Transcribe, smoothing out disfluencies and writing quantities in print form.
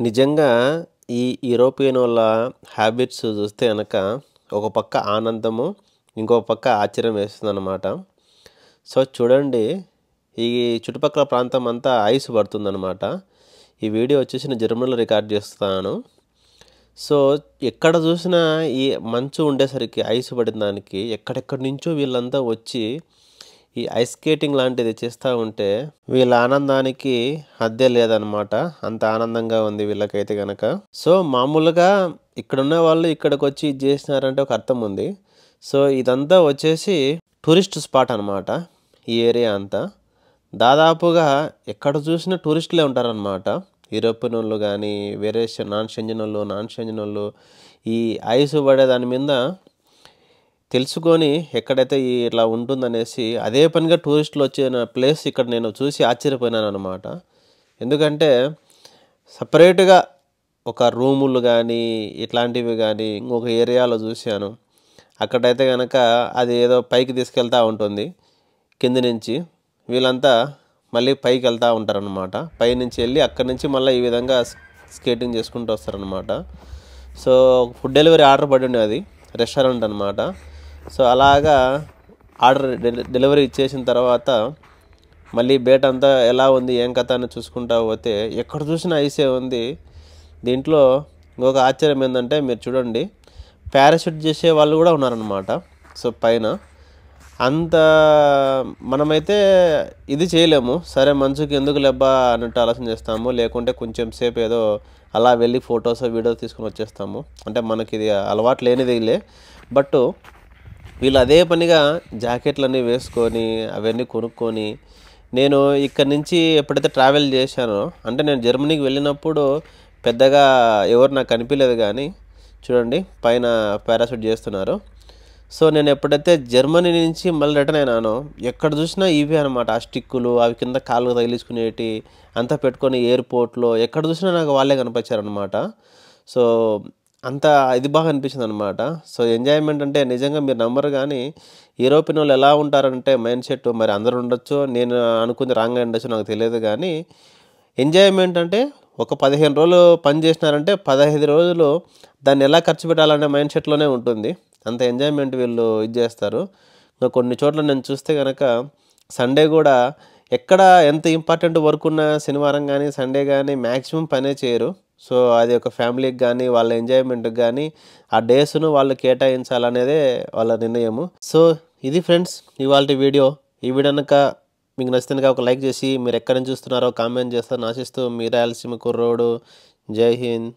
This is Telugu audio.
నిజంగా ఈ యూరోపియనోళ్ళ హ్యాబిట్స్ చూస్తే గనక ఒక పక్క ఆనందము, ఇంకో పక్క ఆశ్చర్యం వేస్తుందన్నమాట. సో, చూడండి ఈ చుట్టుపక్కల ప్రాంతం అంతా ఐస్ పడుతుందన్నమాట. ఈ వీడియో వచ్చేసి నేను జర్మనీలో రికార్డ్ చేస్తున్నాను. సో, ఎక్కడ చూసినా ఈ మంచు ఉండేసరికి ఐస్ పడిన దానికి ఎక్కడెక్కడి నుంచో వీళ్ళంతా వచ్చి ఈ ఐస్ స్కేటింగ్ లాంటిది చేస్తూ ఉంటే వీళ్ళ ఆనందానికి హద్దే లేదనమాట. అంత ఆనందంగా ఉంది వీళ్ళకైతే గనక. సో, మామూలుగా ఇక్కడున్న వాళ్ళు ఇక్కడికొచ్చి ఇది చేసినారంటే ఒక అర్థం ఉంది. సో, ఇదంతా వచ్చేసి టూరిస్ట్ స్పాట్ అనమాట. ఈ ఏరియా అంతా దాదాపుగా ఎక్కడ చూసినా టూరిస్టులే ఉంటారనమాట. యూరోపియనోళ్ళు కానీ, వేరే నాన్ షెంజనోళ్ళు ఈ ఐస్ పడే దాని మీద తెలుసుకొని ఎక్కడైతే ఇట్లా ఉంటుందనేసి అదే పనిగా టూరిస్టులు వచ్చిన ప్లేస్ ఇక్కడ నేను చూసి ఆశ్చర్యపోయినాను అనమాట. ఎందుకంటే సపరేట్గా ఒక రూములు కానీ ఇట్లాంటివి కానీ ఇంకొక ఏరియాలో చూశాను. అక్కడైతే కనుక అది ఏదో పైకి తీసుకెళ్తూ ఉంటుంది కింది నుంచి. వీళ్ళంతా మళ్ళీ పైకి వెళ్తూ ఉంటారనమాట. పైనుంచి వెళ్ళి అక్కడి నుంచి మళ్ళీ ఈ విధంగా స్కేటింగ్ చేసుకుంటూ వస్తారనమాట. సో, ఫుడ్ డెలివరీ ఆర్డర్ పడి ఉండే, అది రెస్టారెంట్ అనమాట. సో, అలాగా ఆర్డర్ డెలివరీ ఇచ్చేసిన తర్వాత మళ్ళీ బేట అంతా ఎలా ఉంది ఏం కథ అని చూసుకుంటా పోతే ఎక్కడ చూసినా ఐసే ఉంది. దీంట్లో ఇంకొక ఆశ్చర్యం ఏంటంటే మీరు చూడండి, పారాషూట్ చేసే వాళ్ళు కూడా ఉన్నారనమాట. సో, పైన అంత మనమైతే ఇది చేయలేము. సరే మంచుకి ఎందుకు లెబ్బా అన్నట్టు ఆలోచన చేస్తాము. లేకుంటే కొంచెం సేపు ఏదో అలా వెళ్ళి ఫొటోస్ వీడియోస్ తీసుకొని వచ్చేస్తాము. అంటే మనకి ఇది అలవాటు లేనిదిలే. బట్ వీళ్ళు అదే పనిగా జాకెట్లన్నీ వేసుకొని అవన్నీ కొనుక్కొని, నేను ఇక్కడి నుంచి ఎప్పుడైతే ట్రావెల్ చేశానో, అంటే నేను జర్మనీకి వెళ్ళినప్పుడు పెద్దగా ఎవరు నాకు కనిపించలేదు కానీ చూడండి పైన పారాషూట్ చేస్తున్నారు. సో, నేను ఎప్పుడైతే జర్మనీ నుంచి మళ్ళీ రిటర్న్ అయినానో ఎక్కడ చూసినా ఇవే అనమాట. ఆ స్టిక్కులు అవి కింద కాళ్ళు తగిలించుకునేటి అంతా పెట్టుకొని ఎయిర్పోర్ట్లో ఎక్కడ చూసినా నాకు వాళ్ళే కనిపించారనమాట. సో, అంత ఇది బాగా అనిపించింది అనమాట. సో, ఎంజాయ్మెంట్ అంటే నిజంగా మీరు నమ్మరు కానీ యూరోపియన్ వాళ్ళు ఎలా ఉంటారంటే మైండ్ సెట్, మరి అందరూ ఉండొచ్చు, నేను అనుకుంది రాంగ్ ఉండొచ్చు, నాకు తెలియదు కానీ ఎంజాయ్మెంట్ అంటే ఒక 15 రోజులు పని చేసినారంటే 15 రోజులు దాన్ని ఎలా ఖర్చు పెట్టాలనే మైండ్ సెట్లోనే ఉంటుంది. అంత ఎంజాయ్మెంట్ వీళ్ళు ఇది చేస్తారు. ఇంకా కొన్ని చోట్ల నేను చూస్తే కనుక సండే కూడా ఎక్కడ ఎంత ఇంపార్టెంట్ వర్క్ ఉన్న శనివారం కానీ సండే కానీ మ్యాక్సిమం పనే చేయరు. సో, అది ఒక ఫ్యామిలీకి కానీ వాళ్ళ ఎంజాయ్మెంట్కి కానీ ఆ డేస్ను వాళ్ళు కేటాయించాలనేదే వాళ్ళ నిర్ణయము. సో, ఇది ఫ్రెండ్స్ ఇవాల్టి వీడియో. ఈ వీడియో కనుక మీకు నచ్చితే ఒక లైక్ చేసి మీరు ఎక్కడి నుంచి చూస్తున్నారో కామెంట్ చేస్తారని ఆశిస్తూ మీ రాయలసీమ కుర్రోడు. జై హింద్.